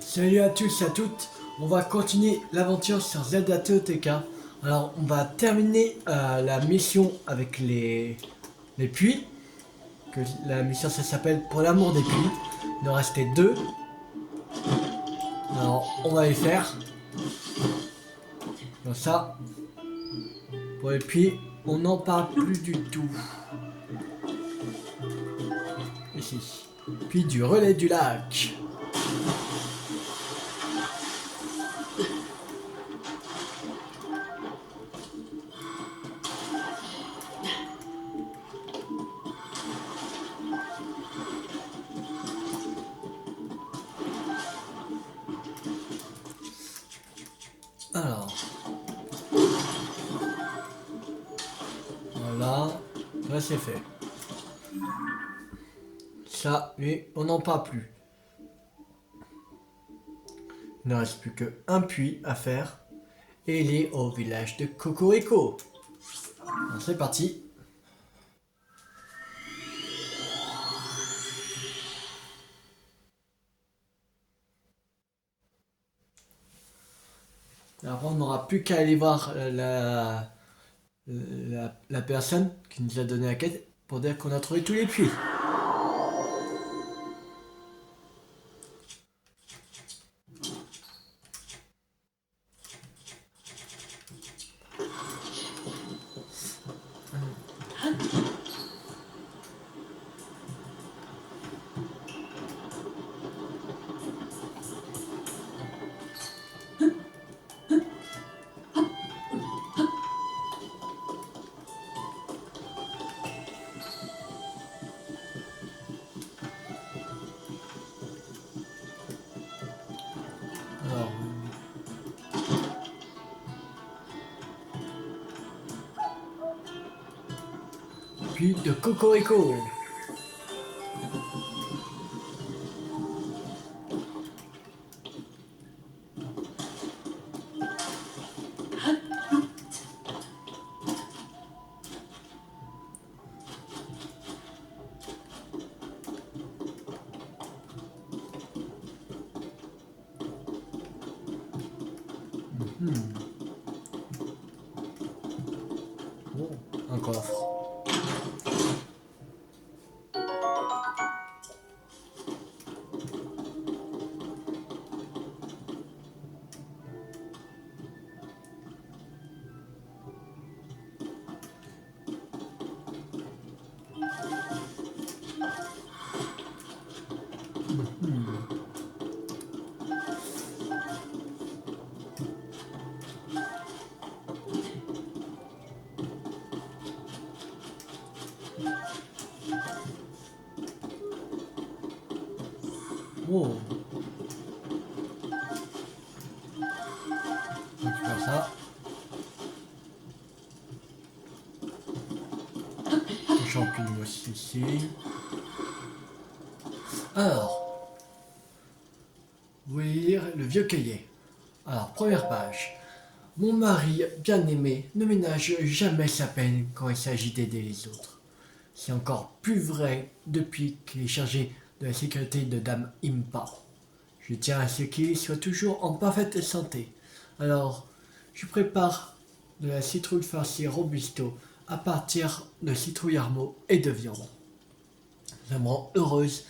Salut à tous et à toutes, on va continuer l'aventure sur Zelda TOTK. Alors on va terminer la mission avec les puits, que la mission ça s'appelle Pour l'amour des puits. Il en restait deux, alors on va les faire. Comme ça, pour les puits, on n'en parle plus du tout. Ici, puis du relais du lac. Alors, voilà, ça c'est fait. Ça, mais on n'en parle plus. Il ne reste plus qu'un puits à faire. Et il est au village de Cocorico. Alors c'est parti. Alors on n'aura plus qu'à aller voir la personne qui nous a donné la quête pour dire qu'on a trouvé tous les puits. Alors, puits de Cocorico. Oh, un coffre. Oh, on récupère ça. Les champignons aussi ici. Alors, vous voulez lire le vieux cahier. Alors, première page. Mon mari bien-aimé ne ménage jamais sa peine quand il s'agit d'aider les autres. C'est encore plus vrai depuis qu'il est chargé de la sécurité de Dame Impa. Je tiens à ce qu'il soit toujours en parfaite santé. Alors, je prépare de la citrouille farcie robusto à partir de citrouille armeau et de viande. Ça me rend heureuse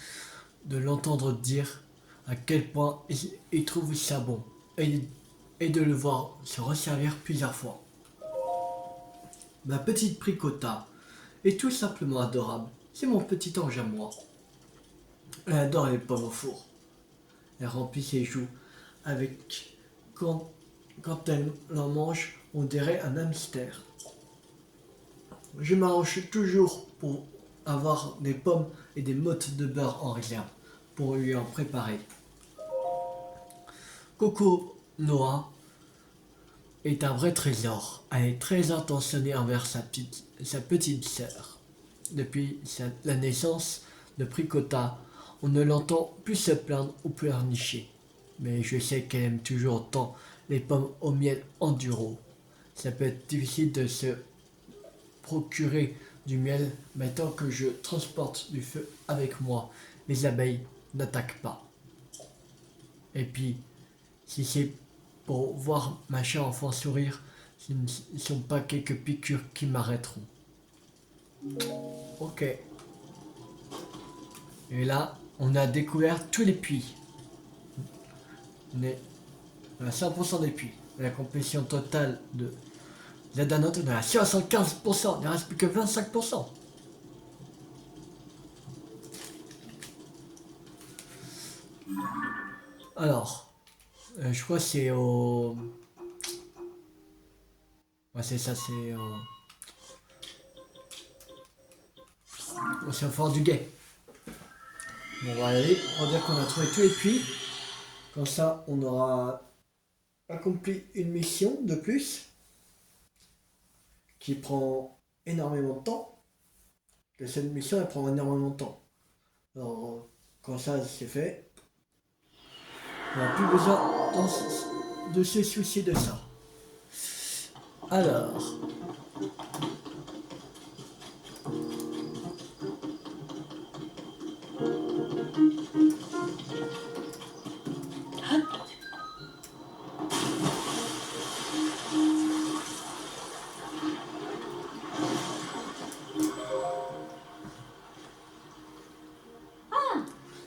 de l'entendre dire à quel point il trouve ça bon et de le voir se resservir plusieurs fois. Ma petite Pricota est tout simplement adorable. C'est mon petit ange à moi. Elle adore les pommes au four. Elle remplit ses joues avec quand elle en mange, on dirait un hamster. Je m'arrange toujours pour avoir des pommes et des mottes de beurre en réserve pour lui en préparer. Coco Noah est un vrai trésor. Elle est très intentionnée envers sa petite sœur. Depuis la naissance de Pricota, on ne l'entend plus se plaindre ou pleurnicher. Mais je sais qu'elle aime toujours autant les pommes au miel enduro. Ça peut être difficile de se procurer du miel, mais tant que je transporte du feu avec moi, les abeilles n'attaquent pas. Et puis, si c'est pour voir ma chère enfant sourire, ce ne sont pas quelques piqûres qui m'arrêteront. Ok. Et là, on a découvert tous les puits. On est à 100% des puits. La complétion totale de la danote, on est à 75%. Il ne reste plus que 25%. Alors, je crois que c'est au... Ouais, c'est ça, c'est au... C'est au fort du guet. Bon, on va y aller. On va dire qu'on a trouvé tous les puits. Comme ça, on aura accompli une mission de plus qui prend énormément de temps. Que cette mission, elle prend énormément de temps. Alors, quand ça c'est fait, on n'a plus besoin de se soucier de ça. Alors,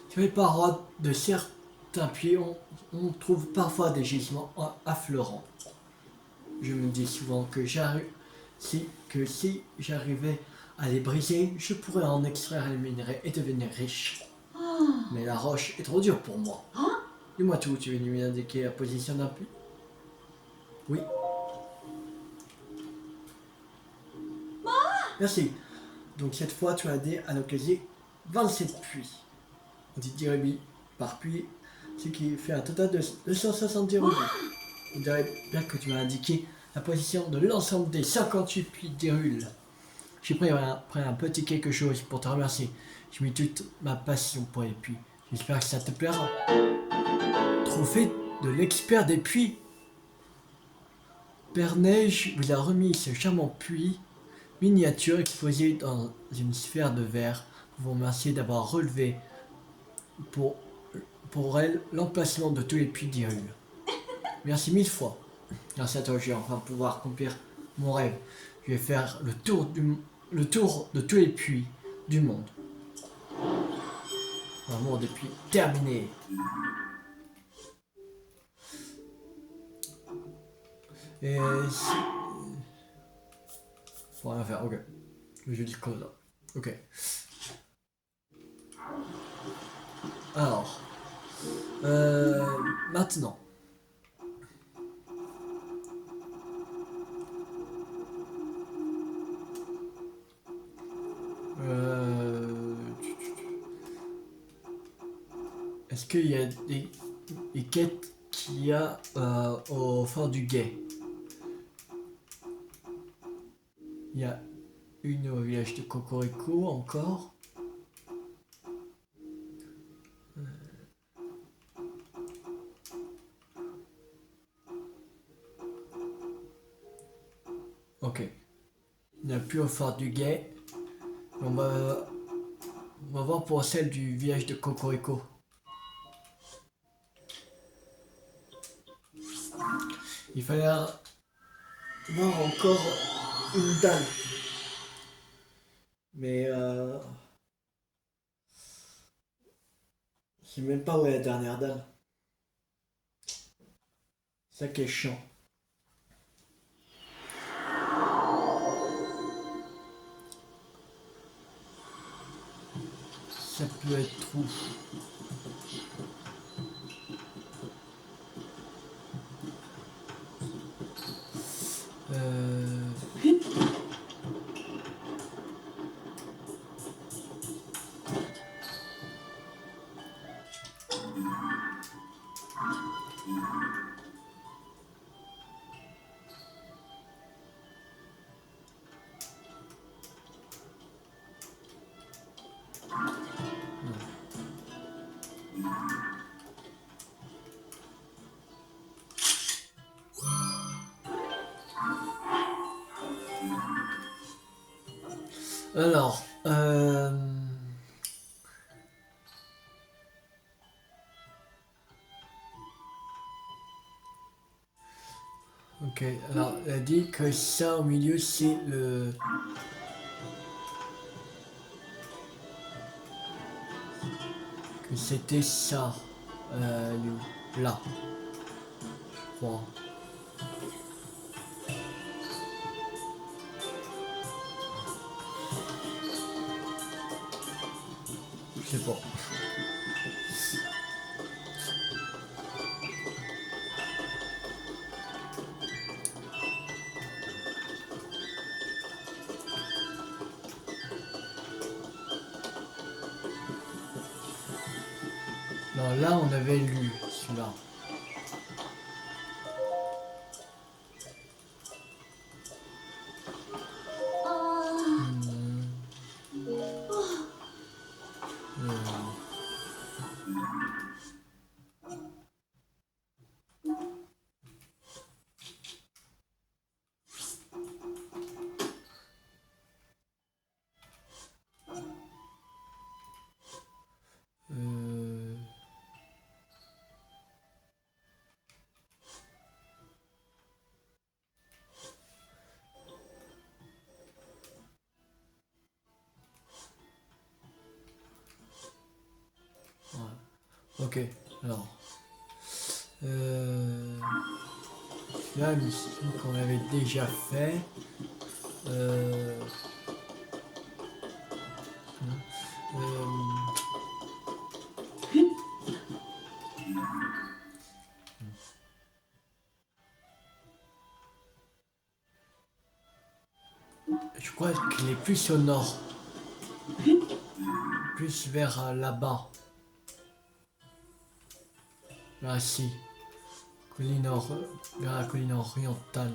sur les parois de certains puits, on trouve parfois des gisements affleurants. Je me dis souvent que si j'arrivais à les briser, je pourrais en extraire les minerais et devenir riche. Mais la roche est trop dure pour moi. Dis-moi tout, tu veux lui indiquer la position d'un puits? Oui. Merci. Donc cette fois, tu as aidé à localiser 27 puits. On dit 10 rubis par puits, ce qui fait un total de 270 rubis. On dirait bien que tu m'as indiqué la position de l'ensemble des 58 puits d'Hyrule. J'ai pris un petit quelque chose pour te remercier. J'ai mis toute ma passion pour les puits. J'espère que ça te plaira. Trophée de l'expert des puits. Père Neige vous a remis ce charmant puits miniature exposé dans une sphère de verre. Vous remercier d'avoir relevé pour elle l'emplacement de tous les puits d'Hyrule. Merci 1000 fois. Grâce à toi, je vais enfin pouvoir accomplir mon rêve. Je vais faire le tour de tous les puits du monde. Un monde des puits terminé. Et si... Faut rien faire, ok. Je dis code là. Ok. Alors. Maintenant. Est-ce qu'il y a des quêtes qu'il y a au fort du guet? Il y a une au village de Cocorico encore. Ok. Il n'y a plus au fort du guet. On va voir pour celle du village de Cocorico. Il fallait voir encore une dalle. Mais je sais même pas où est la dernière dalle. Ça qui est chiant. Ça peut être où? Euh... Alors, Ok, alors elle a dit que ça au milieu c'est le... Que c'était ça. Là, je crois. Je sais pas. Non, là on avait lu celui-là. Hmm, euh, ouais. Ok, alors. Là, une mission qu'on avait déjà fait. Euh, euh, je crois qu'il est plus au nord. Plus vers là-bas. Là, si. Vers la colline orientale.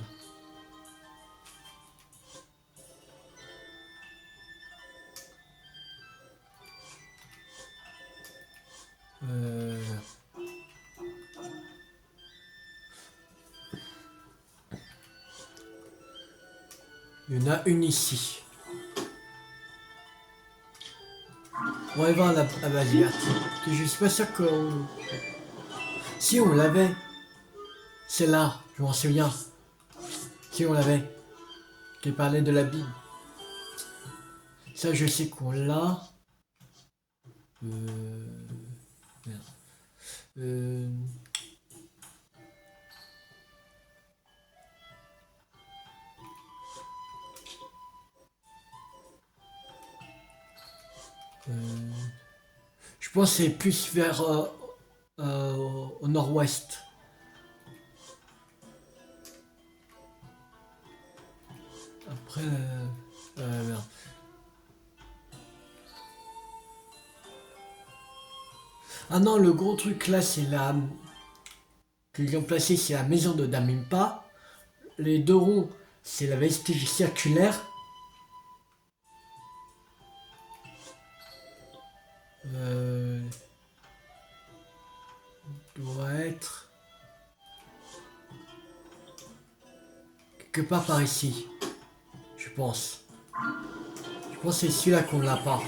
Euh, il y en a une ici. On va aller voir la base verte. Je suis pas sûr qu'on... Si on l'avait. C'est là, je m'en souviens. Si on l'avait. Qui parlait de la Bible. Ça, je sais qu'on l'a. Merde. Euh, euh, je pense que c'est plus vers au nord-ouest. Après, merde. Ah non, le gros truc là, c'est la qu'ils ont placé, c'est la maison de Damimpa. Les deux ronds, c'est la vestige circulaire. Euh, doit être quelque part par ici, je pense. Je pense que c'est celui-là qu'on l'a pas.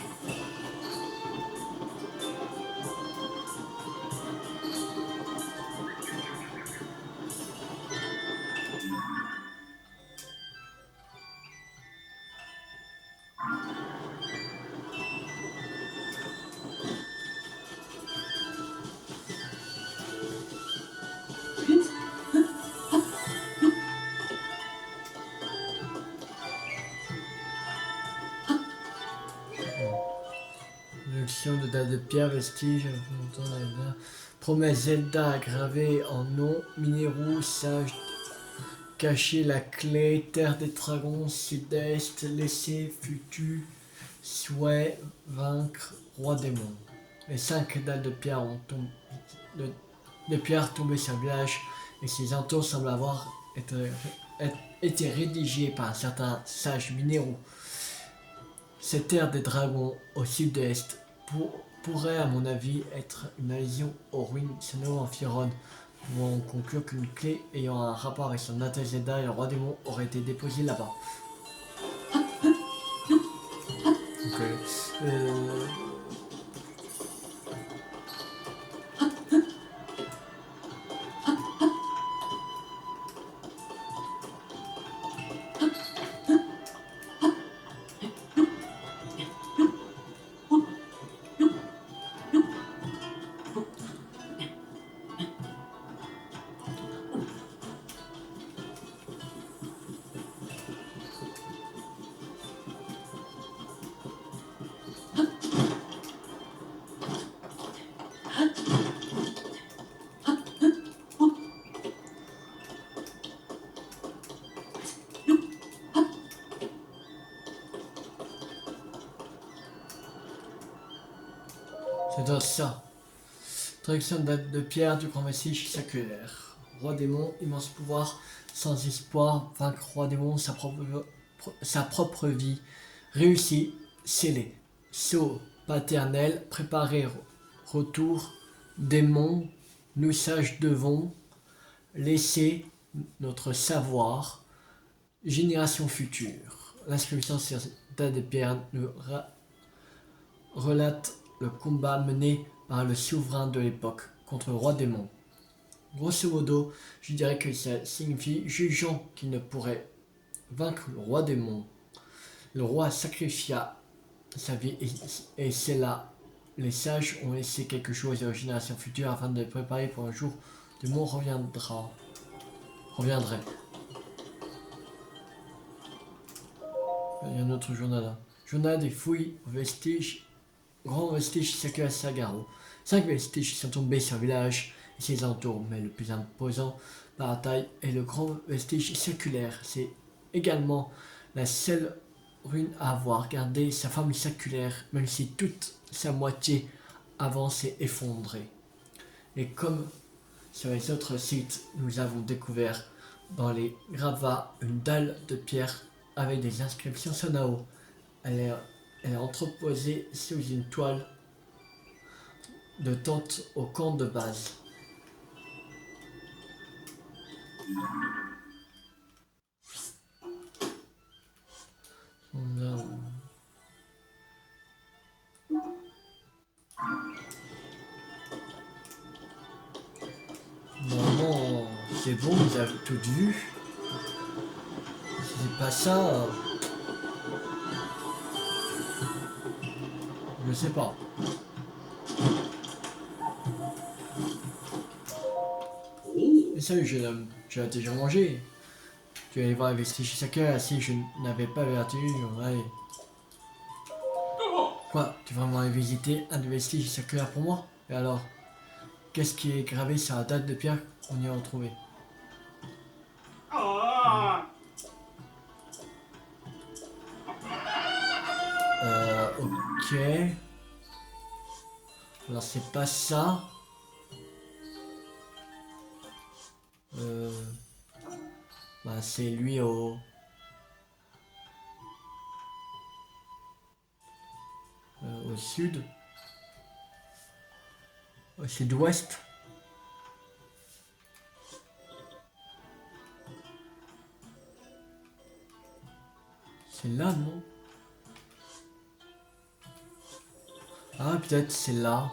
Collection de dates de pierre, vestiges, promesse Zelda gravée en nom, minéraux, sage caché la clé, terre des dragons, sud-est, laisser, futur, souhait, vaincre, roi démon. Les 5 dalles de pierre de pierre tombées sur le village et ses entours semblent avoir été rédigés par un certain sage minéraux. Cette terre des dragons au sud-est pourrait, à mon avis, être une allusion aux ruines sonores en Firon. On conclut qu'une clé ayant un rapport avec son Natal Zelda et le roi démon aurait été déposée là-bas. Ok. Euh, ça. Traduction de date de pierre du grand vestige séculaire. Roi démon, immense pouvoir, sans espoir, vaincre roi démon, sa propre vie, réussi, scellé. Sceau paternel, préparé, retour, démon, nous sages devons, laisser notre savoir, génération future. L'inscription sur date de pierre nous relate le combat mené par le souverain de l'époque contre le roi démon. Grosso modo, je dirais que ça signifie jugeant qu'il ne pourrait vaincre le roi démon. Le roi sacrifia sa vie et c'est là les sages ont laissé quelque chose aux générations futures afin de les préparer pour un jour où le démon reviendrait. Il y a un autre journal là. Journal des fouilles aux vestiges. Grand vestige séculaire Sagaro. 5 vestiges sont tombés sur le village et ses alentours, mais le plus imposant par la taille est le grand vestige séculaire. C'est également la seule rune à avoir gardé sa forme séculaire, même si toute sa moitié avant s'est effondrée. Et comme sur les autres sites, nous avons découvert dans les gravats une dalle de pierre avec des inscriptions sonao. Elle est entreposée sous une toile de tente au camp de base. Normalement, c'est bon, vous avez tout vu. Si c'est pas ça, je sais pas. Et salut jeune homme, tu as déjà mangé? Tu allais voir les vestiges Sakura si je n'avais pas averti, ouais. Quoi? Tu vas vraiment aller visiter un des vestiges Sakura pour moi? Et alors? Qu'est-ce qui est gravé sur la date de pierre qu'on y a retrouvé? Ok. Alors c'est pas ça. Bah c'est lui au sud. Au sud-ouest. C'est là, non? Ah, peut-être c'est là.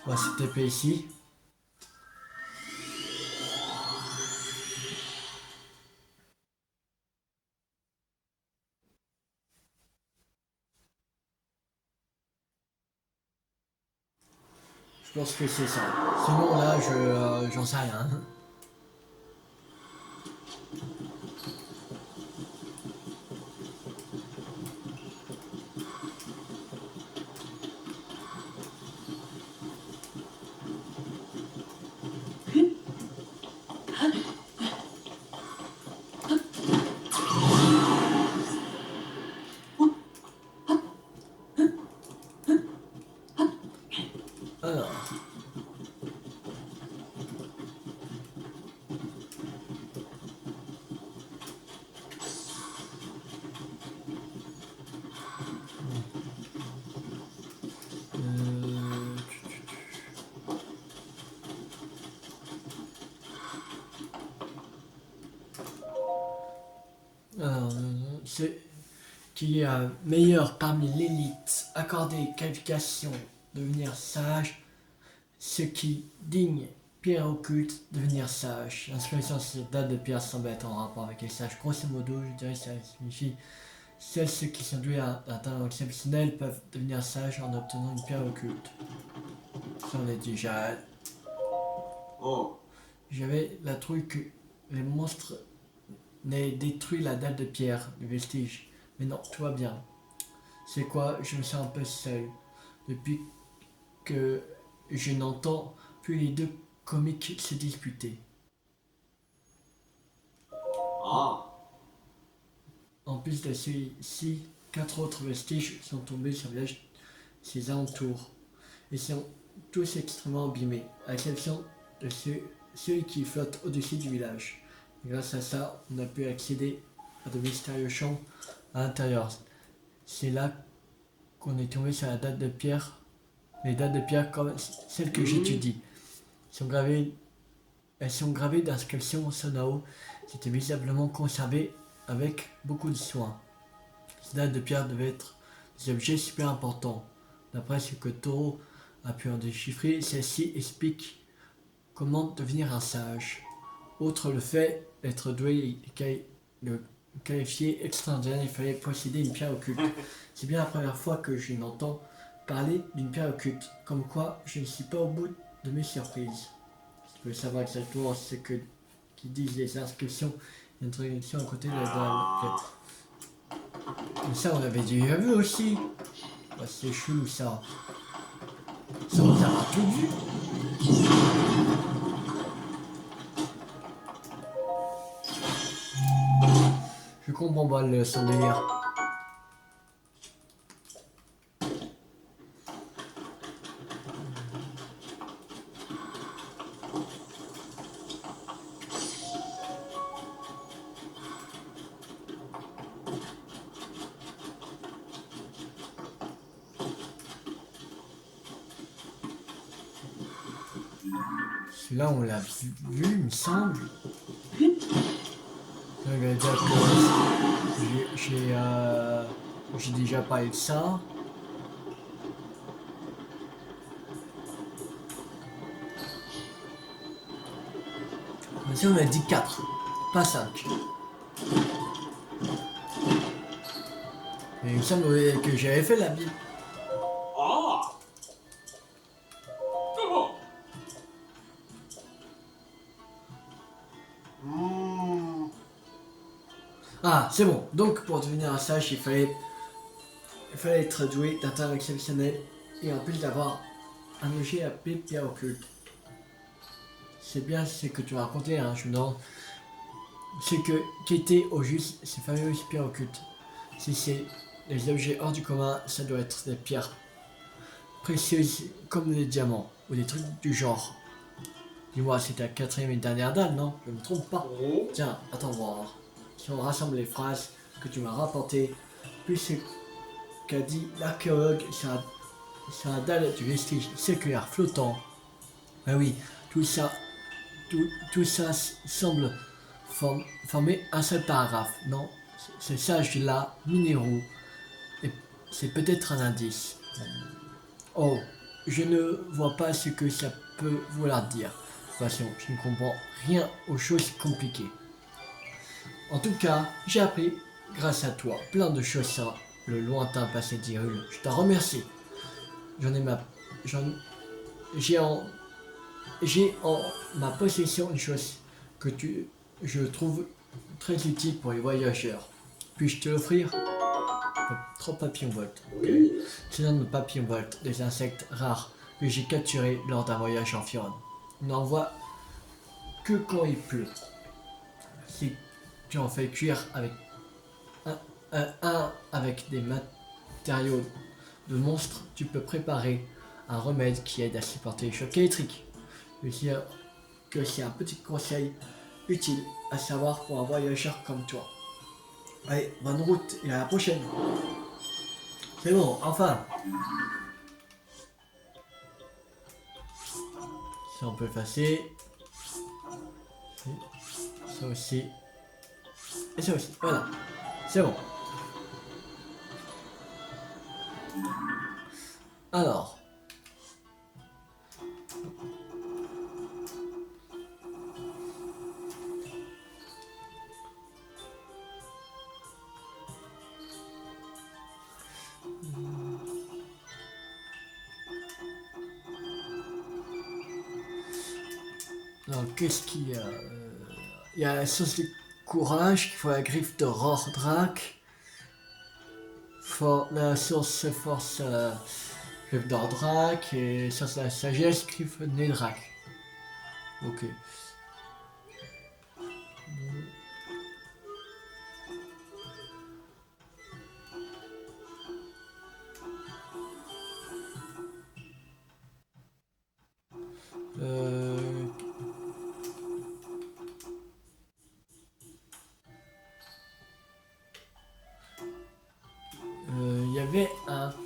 On va se taper ici. Je pense que c'est ça. Sinon là, j'en sais rien. Alors. Alors, c'est qui est meilleur parmi l'élite, accordé qualification, devenir sage, ce qui digne pierre occulte, devenir sage. L'inscription sur date de pierre semble être en rapport avec les sages. Grosso modo, je dirais que ça signifie seuls ceux qui sont doués d'un talent exceptionnel peuvent devenir sages en obtenant une pierre occulte. Ça on l'a déjà. Oh. J'avais la trouille que les monstres n'aient détruit la dalle de pierre du vestige. Mais non, tout va bien. C'est quoi? Je me sens un peu seul. Depuis que je n'entends plus les deux comiques se disputer. Ah. En plus de celui-ci, 4 autres vestiges sont tombés sur le village et ses alentours, et sont tous extrêmement abîmés, à l'exception de celui qui flotte au-dessus du village. Et grâce à ça, on a pu accéder à de mystérieux champs à l'intérieur. C'est là qu'on est tombé sur la date de pierre. Les dates de pierre comme celles que j'étudie elles sont gravées d'inscriptions sonao. C'était visiblement conservé avec beaucoup de soin. Ces dates de pierre devaient être des objets super importants. D'après ce que Toro a pu en déchiffrer, celle-ci explique comment devenir un sage. Outre le fait d'être doué et le qualifié extraordinaire, il fallait posséder une pierre occulte. C'est bien la première fois que je n'entends parler d'une pierre occulte, comme quoi je ne suis pas au bout de mes surprises. Si tu veux savoir exactement ce que qui disent les inscriptions et l'introduction à côté de la dalle. Mais ça, on l'avait déjà vu aussi. Oh, c'est chelou ça. Ça, on a tout vu. Je comprends pas son délire. Là, on l'a vu, il me semble. Je vais dire que j'ai déjà parlé de ça. Ici, on a dit 4, pas 5. Et il me semble que j'avais fait la Bible. Ah, c'est bon. Donc, pour devenir un sage, il fallait être doué d'un talent exceptionnel et en plus d'avoir un objet appelé pierre occulte. C'est bien ce que tu m'as raconté, hein. Je me demande qu'étaient au juste ces fameuses pierres occultes. Si c'est des objets hors du commun, ça doit être des pierres précieuses comme des diamants ou des trucs du genre. Dis-moi, c'est ta quatrième et dernière dalle, non? Je ne me trompe pas. Tiens, attends voir. Si on rassemble les phrases que tu m'as rapportées, puis ce qu'a dit l'archéologue sur la dalle du vestige séculaire flottant. Ben oui, tout ça semble former un seul paragraphe. Non, ces sages-là, minéraux, et c'est peut-être un indice. Oh, je ne vois pas ce que ça peut vouloir dire. De toute façon, je ne comprends rien aux choses compliquées. En tout cas, j'ai appris, grâce à toi, plein de choses sur le lointain passé d'Hyrule. Je t'en remercie. J'ai en ma possession une chose je trouve très utile pour les voyageurs. Puis-je te l'offrir? Trop papillon-volte. Okay. C'est un papillon-volte, des insectes rares que j'ai capturés lors d'un voyage en Fiorne. On n'en voit que quand il pleut. Si tu en fais cuire avec avec des matériaux de monstres, tu peux préparer un remède qui aide à supporter les chocs électriques. Je veux dire que c'est un petit conseil utile à savoir pour un voyageur comme toi. Allez, bonne route et à la prochaine. C'est bon, enfin. Ça on peut effacer. Ça aussi. Et ça aussi, voilà. C'est bon. Alors. Alors, qu'est-ce qu'il y a il y a la source du courage, qu'il faut la griffe de Rordrak. La source force griffe d'Ordrak. Et source de la sagesse, griffe Nedrak. Ok.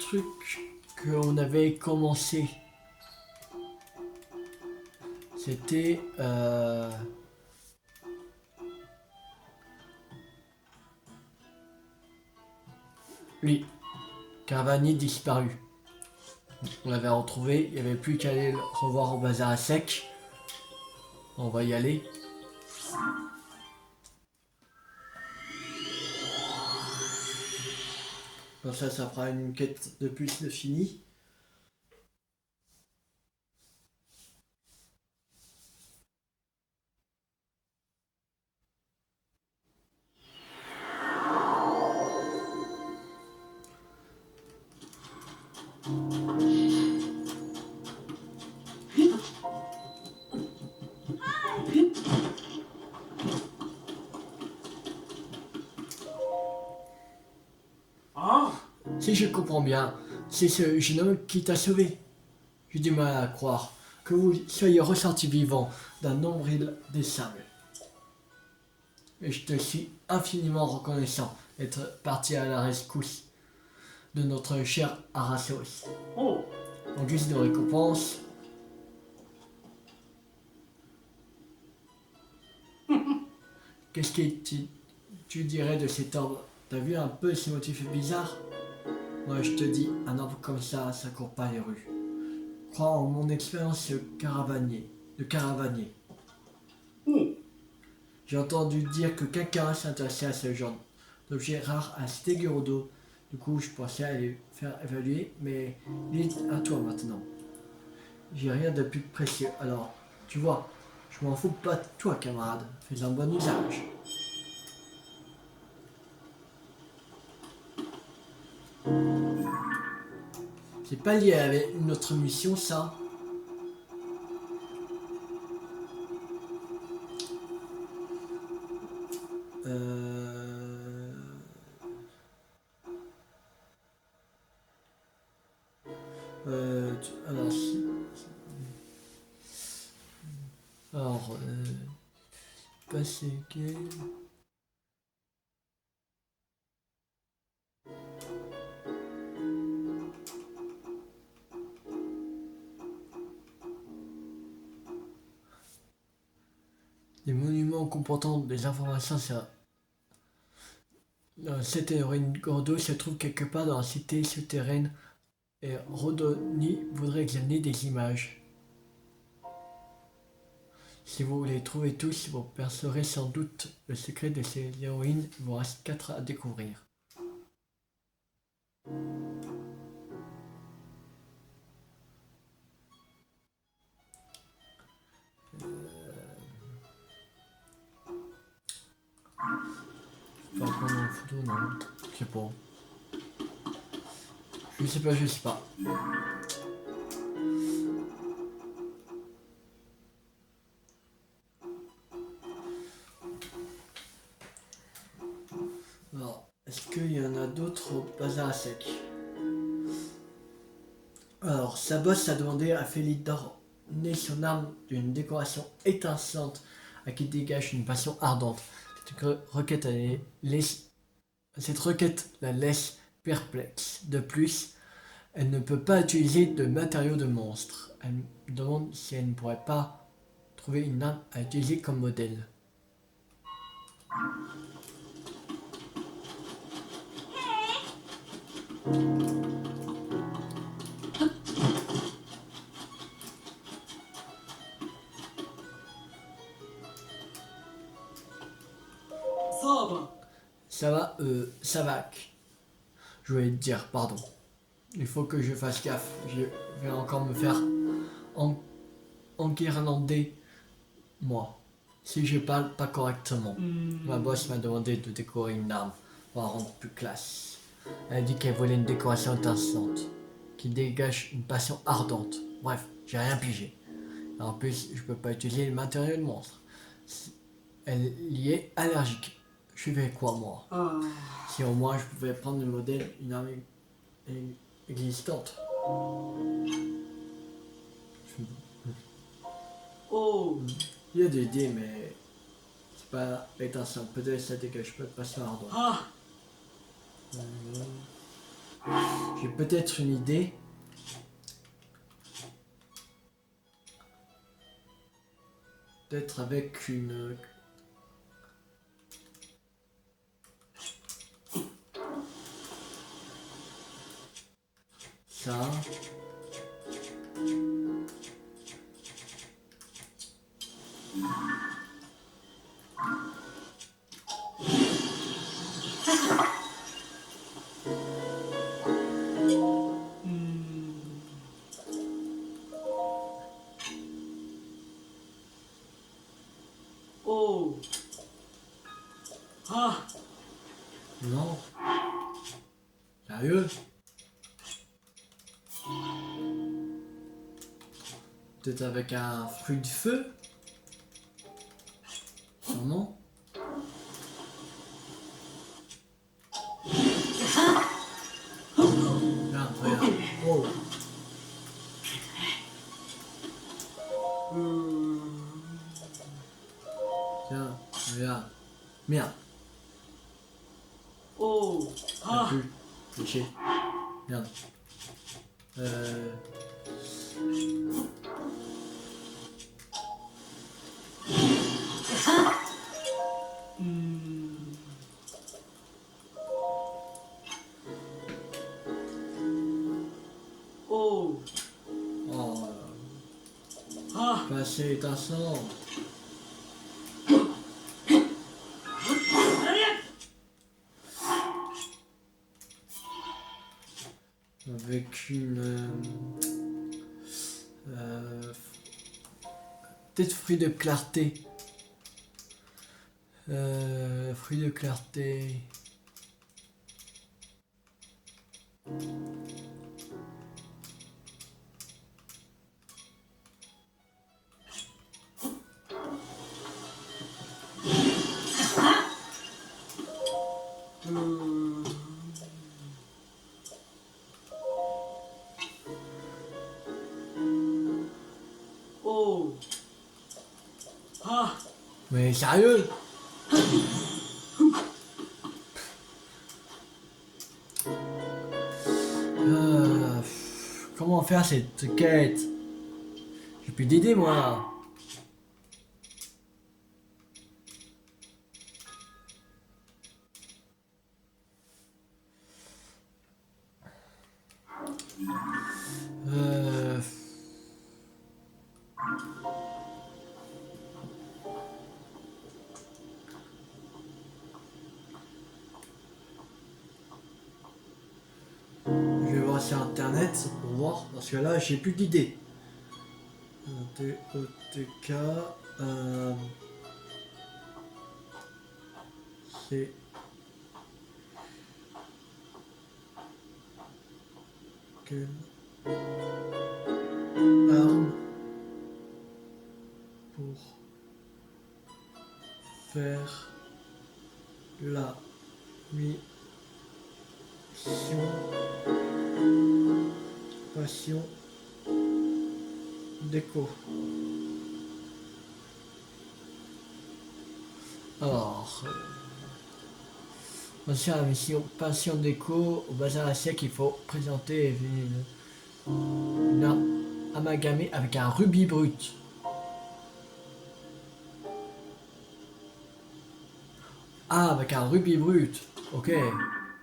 truc qu'on avait commencé. C'était... Oui, Caravanier disparu. On l'avait retrouvé, il n'y avait plus qu'à aller le revoir au bazar à sec. On va y aller. Comme ça fera une quête de plus de fini. Si je comprends bien, c'est ce jeune homme qui t'a sauvé. J'ai du mal à croire que vous soyez ressorti vivant d'un nombril des sables. Et je te suis infiniment reconnaissant d'être parti à la rescousse de notre cher Arasos. Oh, En guise de récompense, qu'est-ce que tu dirais de cet arbre? T'as vu un peu ces motifs bizarres? Moi je te dis, un arbre comme ça court pas les rues. Crois en mon expérience de caravanier. J'ai entendu dire que quelqu'un s'intéressait à ce genre d'objet rare à Stegurdo. Du coup, je pensais à les faire évaluer, mais il est à toi maintenant. J'ai rien de plus précieux, alors, tu vois, je m'en fous pas de toi, camarade. Fais-en bon usage. C'est pas lié avec une autre mission, ça? Euh... Alors, alors, passer game. Des monuments comportant des informations sur cette héroïne Gordo se trouve quelque part dans la cité souterraine et Rodoni voudrait examiner des images. Si vous les trouvez tous, vous percerez sans doute le secret de ces héroïnes. Il vous reste 4 à découvrir. Faut prendre une photo, non? Je sais pas. Je sais pas. Alors, est-ce qu'il y en a d'autres au bazar à sec? Alors, sa boss a demandé à Félix d'orner son arme d'une décoration étincelante à qui dégage une passion ardente. Cette requête la laisse perplexe. De plus, elle ne peut pas utiliser de matériaux de monstre. Elle me demande si elle ne pourrait pas trouver une arme à utiliser comme modèle. Ça va, Savac. Je voulais te dire, pardon. Il faut que je fasse gaffe. Je vais encore me faire enguirlander, moi. Si je parle pas correctement. Ma boss m'a demandé de décorer une arme pour la rendre plus classe. Elle a dit qu'elle voulait une décoration étincelante, qui dégage une passion ardente. Bref, j'ai rien pigé. En plus, je peux pas utiliser le matériel monstre. Elle y est allergique. Je fais quoi, moi? Si au moins je pouvais prendre le modèle, une arme existante. oh, Il y a des idées, mais c'est pas étincelant. Peut-être ça dégage pas de passion ardente. J'ai peut-être une idée. Peut-être avec une... Ça. Oh. Ah. Non. Sérieux? Peut-être avec un fruit de feu? Sûrement. Là, regarde. Oh. Tiens, regarde. Merde. Oh. T'as Ah. pu. Cliché. Merde. Oh. Oh. Ah. Pas assez étincelant. Avec une... peut-être fruit de clarté. Fruit de clarté. Oh. Ah. Mais sérieux? Comment faire cette quête? J'ai plus d'idées moi. Euh, je vais voir sur internet pour voir parce que là j'ai plus d'idées. TOTK. C'est quelle arme pour faire la mission passion déco. Alors, voici la mission passion déco au bazar à siècle. Il faut présenter une arme amalgamée avec un rubis brut. Ah, avec un rubis brut. Ok,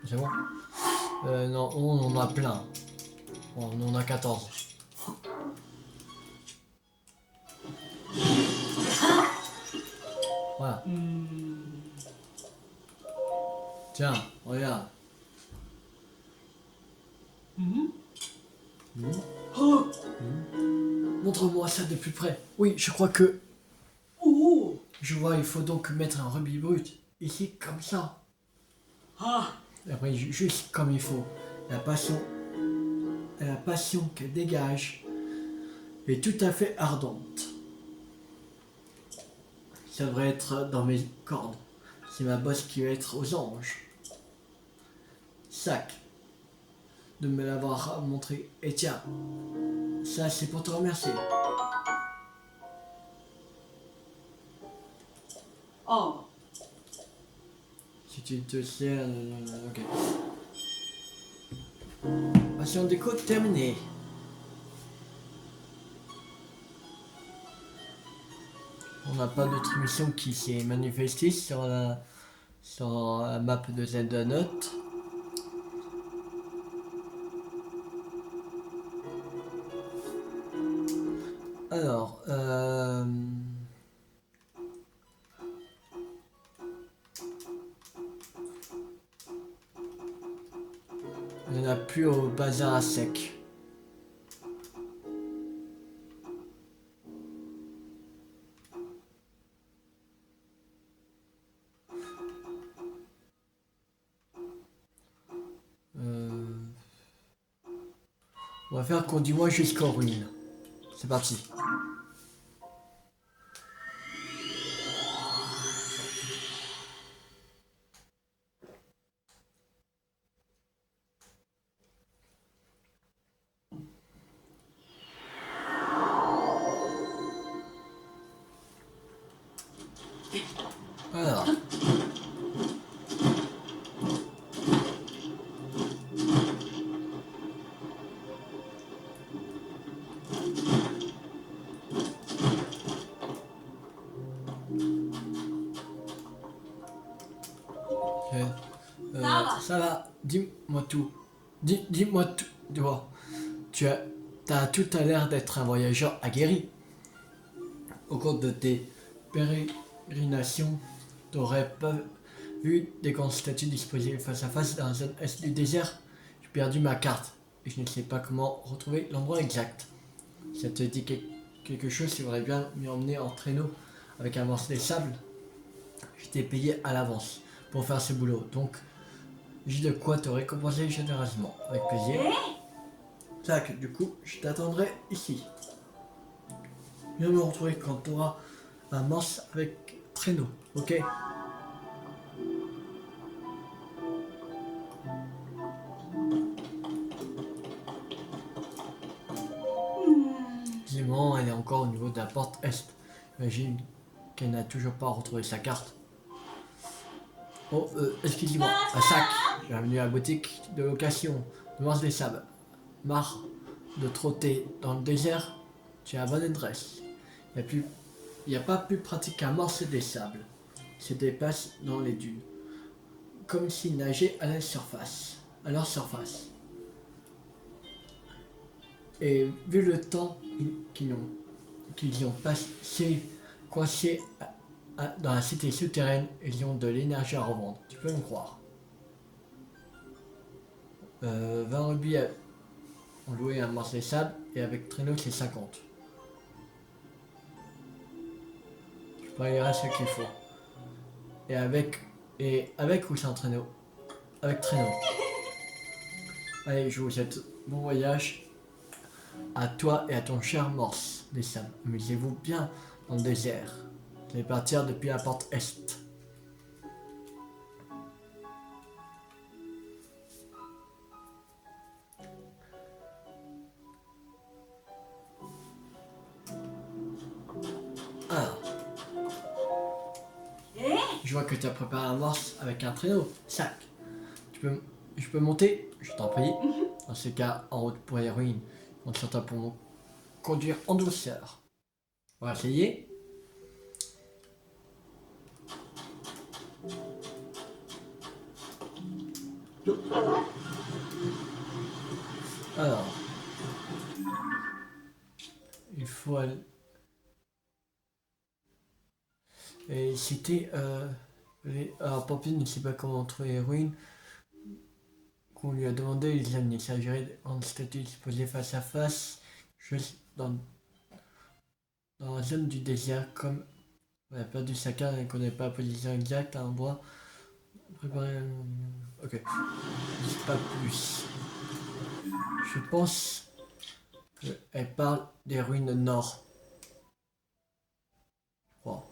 c'est bon. Non, on en a plein. On en a 14. Voilà. Tiens, regarde. Oh. Montre-moi ça de plus près. Oui, je crois que... Oh. Je vois, il faut donc mettre un rubis brut. Ici, comme ça. Ah. Et après, juste comme il faut. La passion qu'elle dégage est tout à fait ardente. Ça devrait être dans mes cordes. C'est ma bosse qui va être aux anges. Sac de me l'avoir montré. Et tiens, ça c'est pour te remercier. Oh. Si tu te sers... ok. Mission déco terminée. On n'a pas d'autre mission qui s'est manifestée sur la map de Zelda Note. Alors, il n'y en a plus au bazar à sec. On va faire conduis-moi jusqu'aux ruines. C'est parti. Alors. Ça va, dis-moi tout. Dis-moi tout. Tu as tout à l'air d'être un voyageur aguerri. Au cours de tes pérégrinations, t'aurais pas vu des grandes statues disposées face à face dans la zone est du désert. J'ai perdu ma carte et je ne sais pas comment retrouver l'endroit exact. Ça te dit quelque chose, tu voudrais bien m'y emmener en traîneau avec un morceau de sable. Je t'ai payé à l'avance pour faire ce boulot, donc j'ai de quoi te récompenser généreusement. Avec plaisir. Tac, du coup, je t'attendrai ici. Viens me retrouver quand tu auras un morse avec traîneau, ok? Visiblement, elle est encore au niveau de la porte est. J'imagine qu'elle n'a toujours pas retrouvé sa carte. Oh, excusez-moi, un sac. Bienvenue à la boutique de location de Morse des Sables. Marre de trotter dans le désert? Tu as la bonne adresse. Il n'y a pas plus pratique qu'un morceau des sables. Il se déplace dans les dunes, comme s'il nageait à leur surface. Et vu le temps qu'ils y ont passé coincés dans la cité souterraine, ils ont de l'énergie à revendre. Tu peux me croire. 20 rubis ont loué un morceau des sables et avec traîneau c'est 50. Je paierai ce qu'il faut. Et avec ou sans traîneau? Avec traîneau. Allez, je vous souhaite bon voyage à toi et à ton cher Morse des Sables. Amusez-vous bien dans le désert. Je vais partir depuis la porte est. Alors. Je vois que tu as préparé un morse avec un traîneau. Sac. Je peux monter? Je t'en prie. Dans ce cas, en route pour les ruines. On s'entend pour me conduire en douceur. On va essayer. Alors. Il faut aller... Et c'était... Alors, Pompine ne sait pas comment trouver les ruines. Qu'on lui a demandé, il s'agirait d'une statue disposée face à face, juste dans la zone du désert, comme on a perdu sa carte et qu'on n'avait pas la position exacte, à un endroit. Préparer. Ok. Pas plus. Je pense qu'elle parle des ruines nord. Je crois.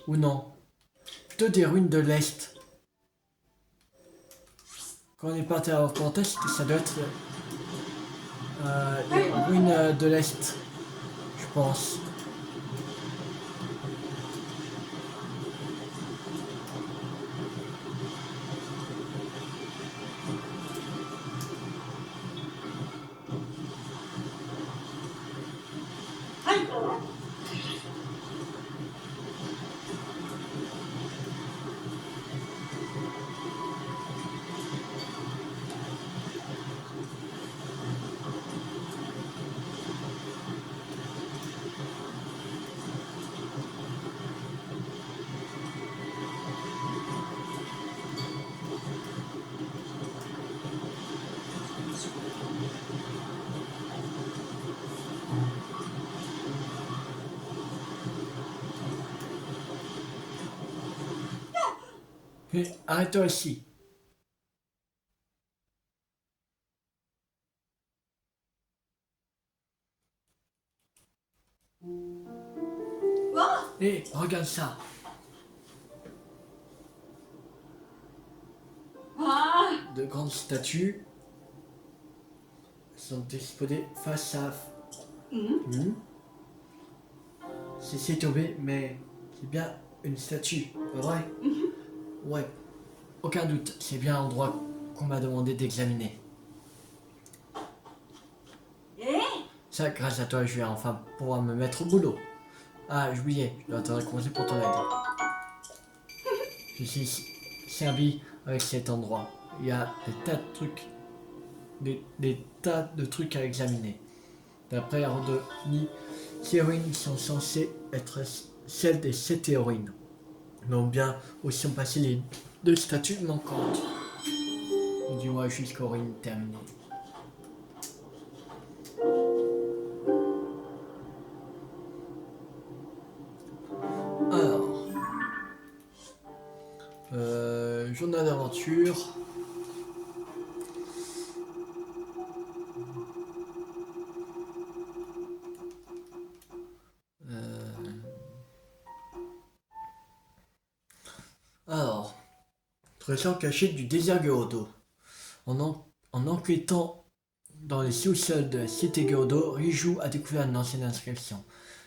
Ou non. Plutôt des ruines de l'est. Quand on est parti à Orpantes, ça doit être les ruines de l'Est, je pense. Hé, arrête-toi ici. Ah, Hé, regarde ça. ah, De grandes statues sont exposées face à... Hmm. C'est tombé, mais c'est bien une statue, pas vrai? Ouais, aucun doute, c'est bien l'endroit qu'on m'a demandé d'examiner. eh, Ça, grâce à toi, je vais enfin pouvoir me mettre au boulot. Ah, j'oubliais, je dois te récompenser pour ton aide. Je suis servi avec cet endroit. Il y a des tas de trucs, des tas de trucs à examiner. D'après Ardoni, ces héroïnes sont censées être celles des 7 héroïnes. Mais ont bien aussi ont passé les 2 statues manquantes. Dis-moi jusqu'aux ruines terminées. Alors, journal d'aventure. Alors, trésor caché du désert Geodo. En enquêtant dans les sous-sols de la cité Geodo, Riju a découvert une ancienne inscription.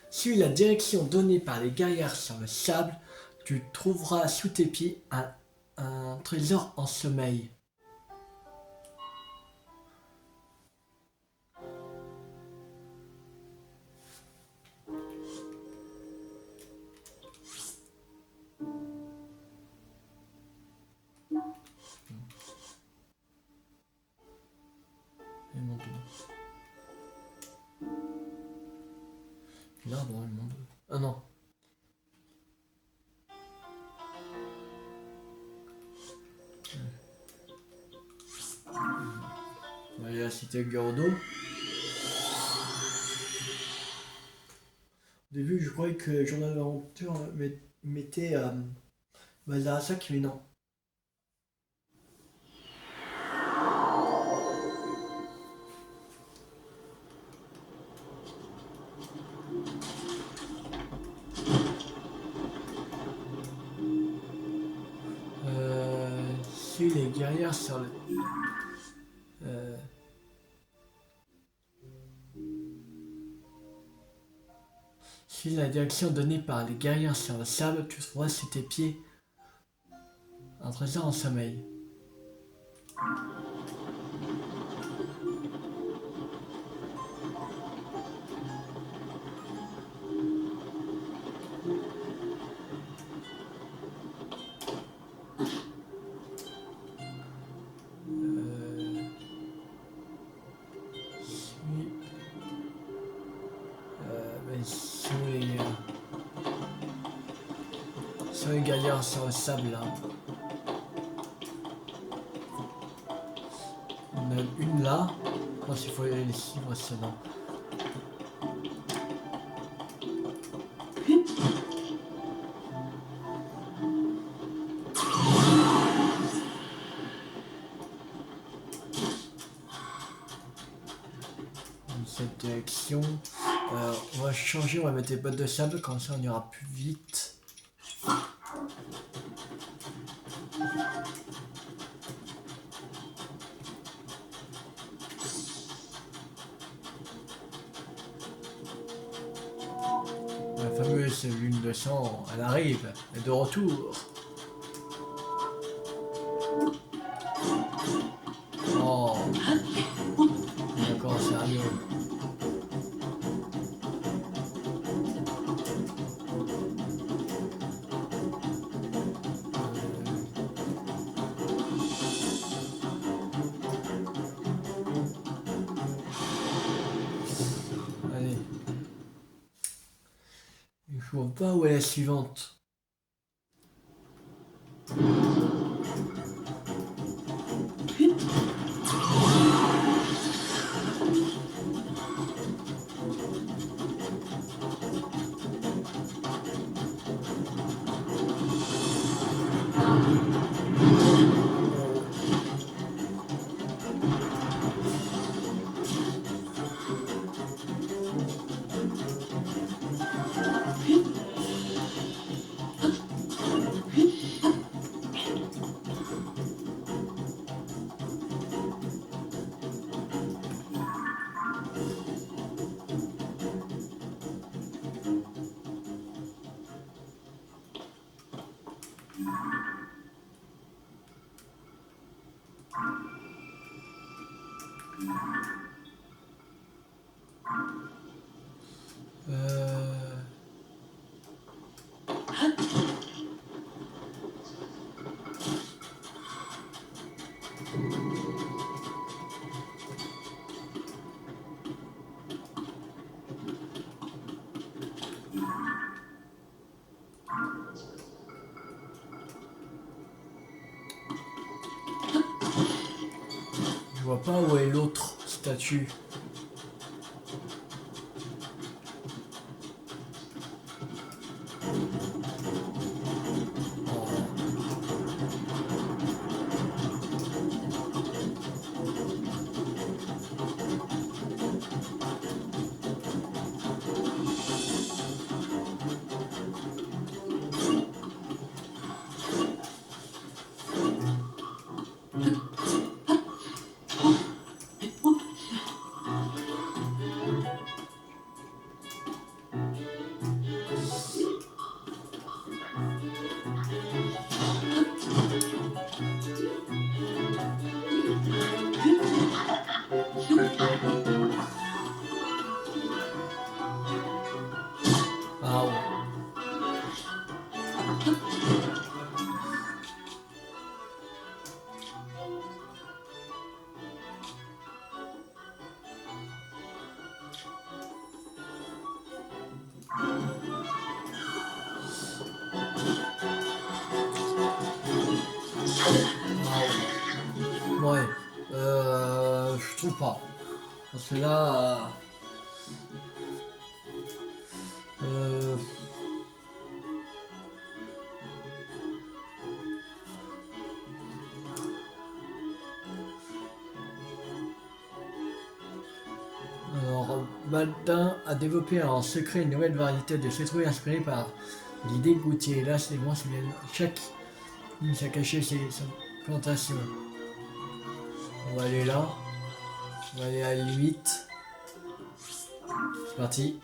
Suis la direction donnée par les guerrières sur le sable, tu trouveras sous tes pieds un trésor en sommeil. Et mon Dieu. L'arbre, le monde. Ah non. Il y a la cité Geodo. Au début, je croyais que le journal d'aventure mettait Bazarasak, mais non. Si les guerrières sur le... Suis la direction donnée par les guerrières sur le sable, tu trouveras sous tes pieds un trésor en sommeil. Sur les gaillards sur le sable là. On a une là. Je pense qu'il faut les suivre ceux-là. Dans cette direction. On va changer, on va mettre des bottes de sable, comme ça on ira plus vite. La fameuse lune de sang, elle arrive, elle est de retour. Oh, d'accord, sérieux. Allez. Je vois pas où est la suivante. pas où est l'autre statue. Ah ouais. Ouais, je trouve pas. Parce que là, euh, alors, Baldin a développé en secret une nouvelle variété de citrouilles inspirée par l'idée Goutier. Là, c'est bon, c'est bien. Chaque ligne a caché ses plantations. On va aller là. On va aller à la limite. C'est parti.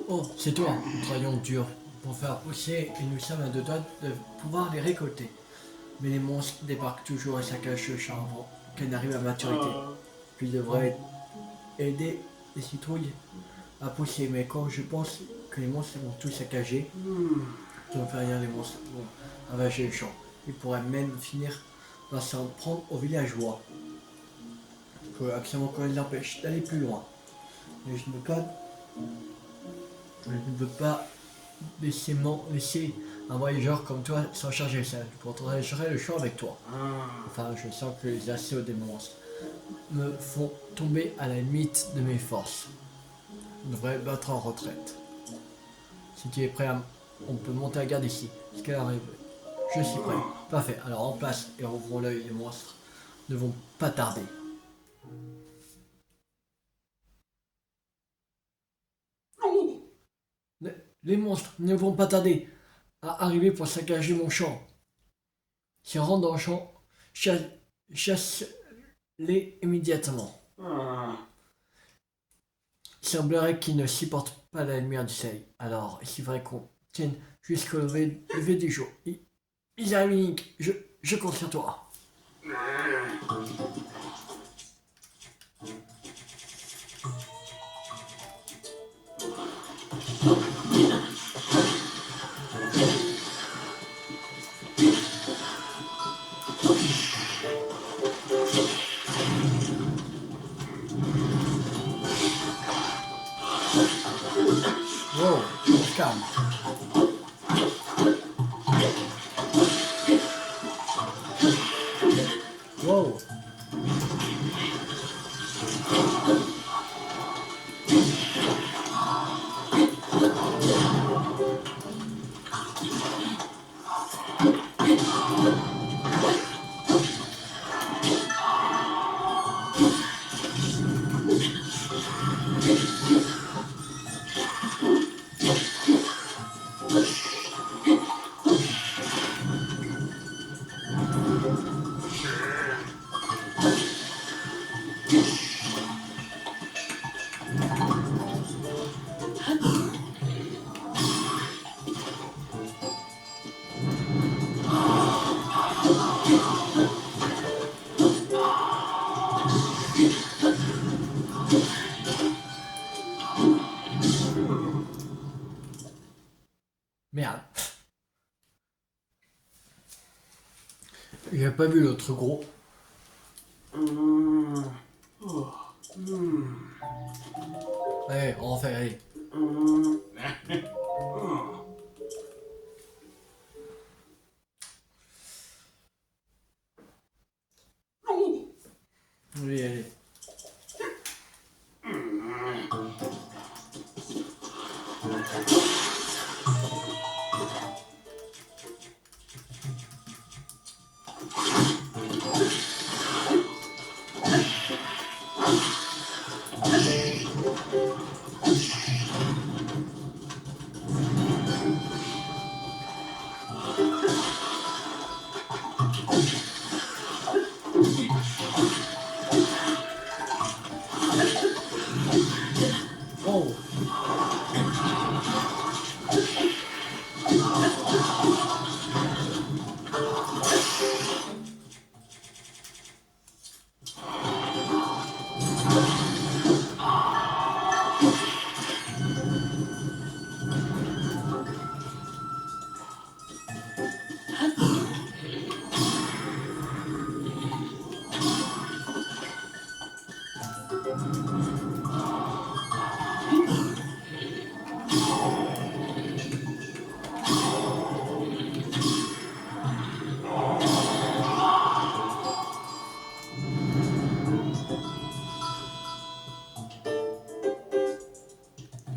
Oh, c'est toi, nous travaillons dur pour faire pousser et nous sommes à deux doigts de pouvoir les récolter. Mais les monstres débarquent toujours et saccagent le champ avant qu'elle n'arrive à maturité. Puis devrait aider les citrouilles à pousser, mais quand je pense que les monstres vont tout saccager, ça ne fait rien, les monstres vont ravager le champ. Ils pourraient même finir par s'en prendre aux villageois. Il faut absolument qu'on les empêche d'aller plus loin. Mais je ne peux pas laisser un voyageur comme toi s'en charger ça. Je partagerai le champ avec toi. Enfin, je sens que les assauts des monstres me font tomber à la limite de mes forces. Je devrais battre en retraite. Si tu es prêt, on peut monter la garde ici. Ce qu'elle arrive. Je suis prêt. Parfait. Alors en place et ouvrons l'œil. Les monstres ne vont pas tarder. Les monstres ne vont pas tarder à arriver pour saccager mon champ. Si on rentre dans le champ, chasse-les immédiatement. Il semblerait qu'ils ne supportent pas la lumière du soleil. Alors, il faudrait qu'on tienne jusqu'au lever du jour. Ils arrivent, Nick. Je compte sur toi. Wow, on se calme. Wow. pas vu l'autre gros. Allez, on refait, allez. Oui, allez. Oh, c'est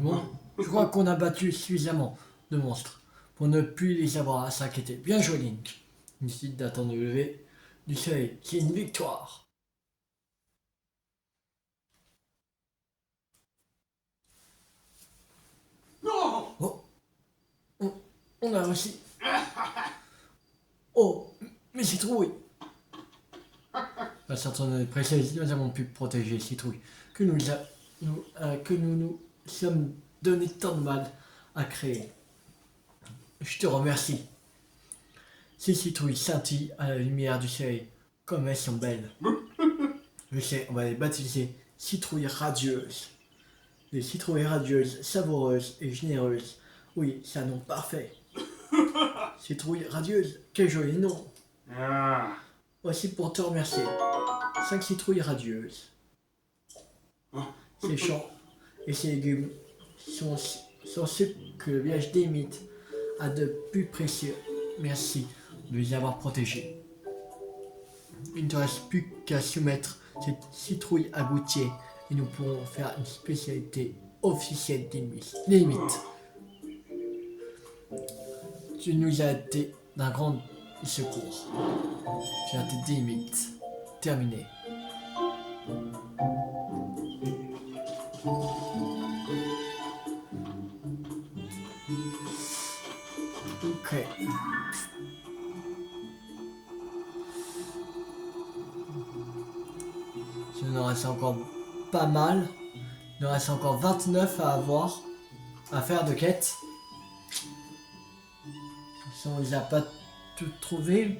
bon. Je crois qu'on a battu suffisamment de monstres pour ne plus les avoir à s'inquiéter. Bien joué, Link. Il décide d'attendre le lever du soleil. C'est une victoire. Non! Oh, on a réussi. Oh, mais Citrouille. Grâce à ton aide précieuse, nous avons pu protéger Citrouille, que nous sommes donné tant de mal à créer. Je te remercie. Ces citrouilles scintillent à la lumière du soleil, comme elles sont belles. Je sais, on va les baptiser citrouilles radieuses. Les citrouilles radieuses, savoureuses et généreuses. Oui, c'est un nom parfait. Citrouilles radieuses, quel joli nom. Ah. Voici pour te remercier. 5 citrouilles radieuses. Ces champs et ces légumes sont ceux que le village d'Emite a de plus précieux. Merci de les avoir protégés. Il ne te reste plus qu'à soumettre cette citrouille à goûtier et nous pourrons faire une spécialité officielle d'Emite. Tu nous as été d'un grand secours. J'ai été d'Emite. Terminé. Ok. Il nous reste encore pas mal. Il nous reste encore 29 à avoir, à faire de quêtes. Si on les a pas toutes trouvées,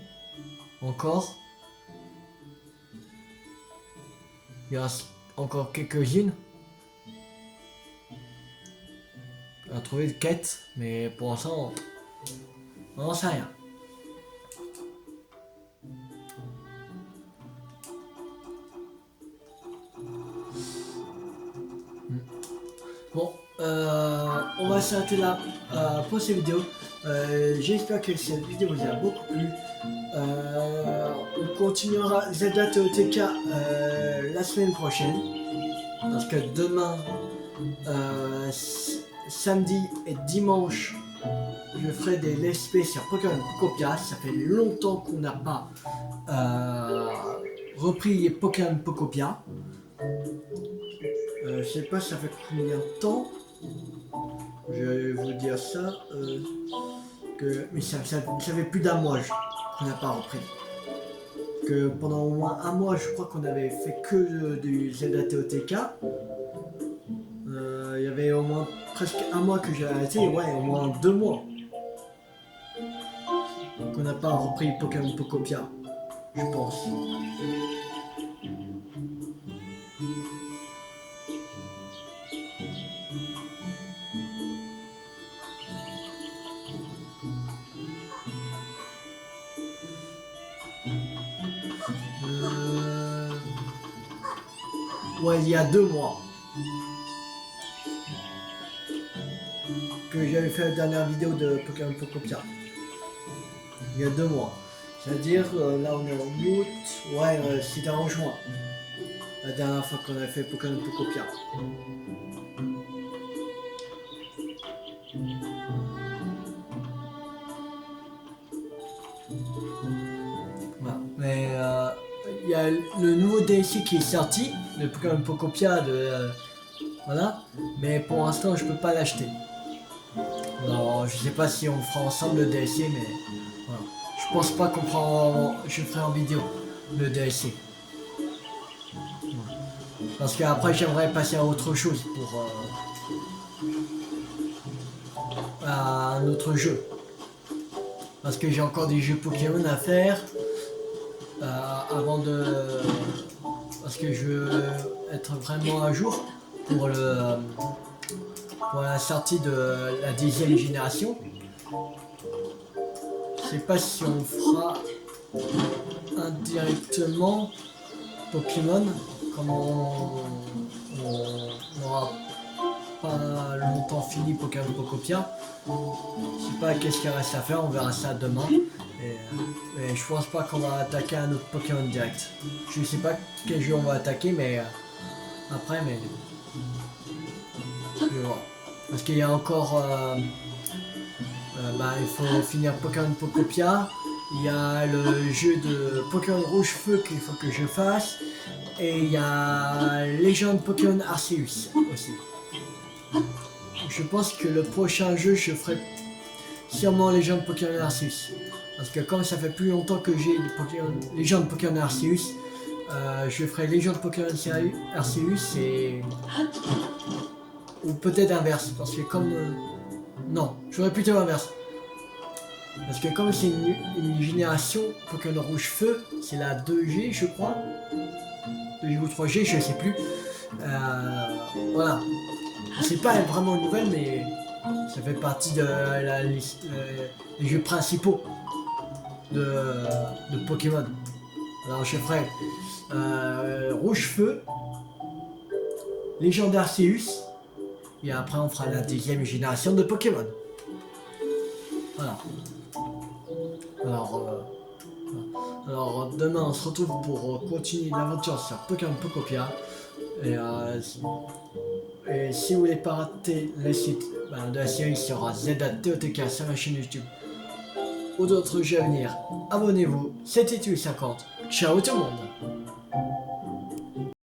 encore. Il reste encore quelques-unes. On a trouvé de quêtes, mais pour l'instant, on n'en sait rien. Bon, on va s'arrêter là pour cette vidéo. J'espère que cette vidéo vous a beaucoup plu. On continuera Zelda TOTK la semaine prochaine. Parce que demain, samedi et dimanche, je ferai des let's play sur Pokémon Pocopia. Ça fait longtemps qu'on n'a pas repris Pokémon Pocopia. Je sais pas ça fait combien de temps. Je vais vous dire ça. Mais ça fait plus d'un mois qu'on n'a pas repris. Que pendant au moins un mois, je crois qu'on avait fait que du Zelda TOTK. Il y avait au moins presque un mois que j'ai arrêté, ouais, au moins 2 mois. Qu'on n'a pas repris Pokémon Pocopia, je pense. Ouais, il y a 2 mois. Que j'avais fait la dernière vidéo de Pokémon Pocopia. Il y a 2 mois. C'est-à-dire, là on est en août, ouais, c'était en juin. La dernière fois qu'on a fait Pokémon Pocopia. Voilà. Mais il y a le nouveau DLC qui est sorti, le Pokémon Pocopia voilà. Mais pour l'instant je peux pas l'acheter. Alors je sais pas si on fera ensemble le DLC, mais voilà. Je pense pas je ferai en vidéo le DLC. Parce qu'après j'aimerais passer à autre chose pour à un autre jeu. Parce que j'ai encore des jeux Pokémon à faire avant de... Parce que je veux être vraiment à jour pour la sortie de la 10e génération. Je sais pas si on fera indirectement Pokémon, comme on n'aura pas longtemps fini Pokémon Pocopia. Je sais pas qu'est-ce qu'il reste à faire, on verra ça demain. Et je pense pas qu'on va attaquer un autre Pokémon direct. Je sais pas quel jeu on va attaquer, mais après, mais je vais voir. Parce qu'il y a encore, il faut finir Pokémon Pocopia. Il y a le jeu de Pokémon Rouge Feu qu'il faut que je fasse. Et il y a Légende Pokémon Arceus aussi. Je pense que le prochain jeu, je ferai sûrement Légende Pokémon Arceus. Parce que comme ça fait plus longtemps que j'ai Légende Pokémon Arceus, je ferai Légende Pokémon Arceus et... Ou peut-être inverse, parce que comme... non, j'aurais plutôt inverse. Parce que comme c'est une génération Pokémon Rouge Feu, c'est la 2G je crois. 2G ou 3G, je sais plus. Voilà. C'est pas vraiment une nouvelle, mais ça fait partie de les jeux principaux de Pokémon. Alors je ferai Rouge Feu, Légende Arceus, et après on fera la 10e génération de Pokémon. Voilà. Alors demain on se retrouve pour continuer l'aventure sur Pokémon Pocopia. Et si vous voulez pas rater la suite de la série sur ZTOTK sur la chaîne YouTube ou d'autres jeux à venir, abonnez-vous, c'était Tui50. Ciao tout le monde!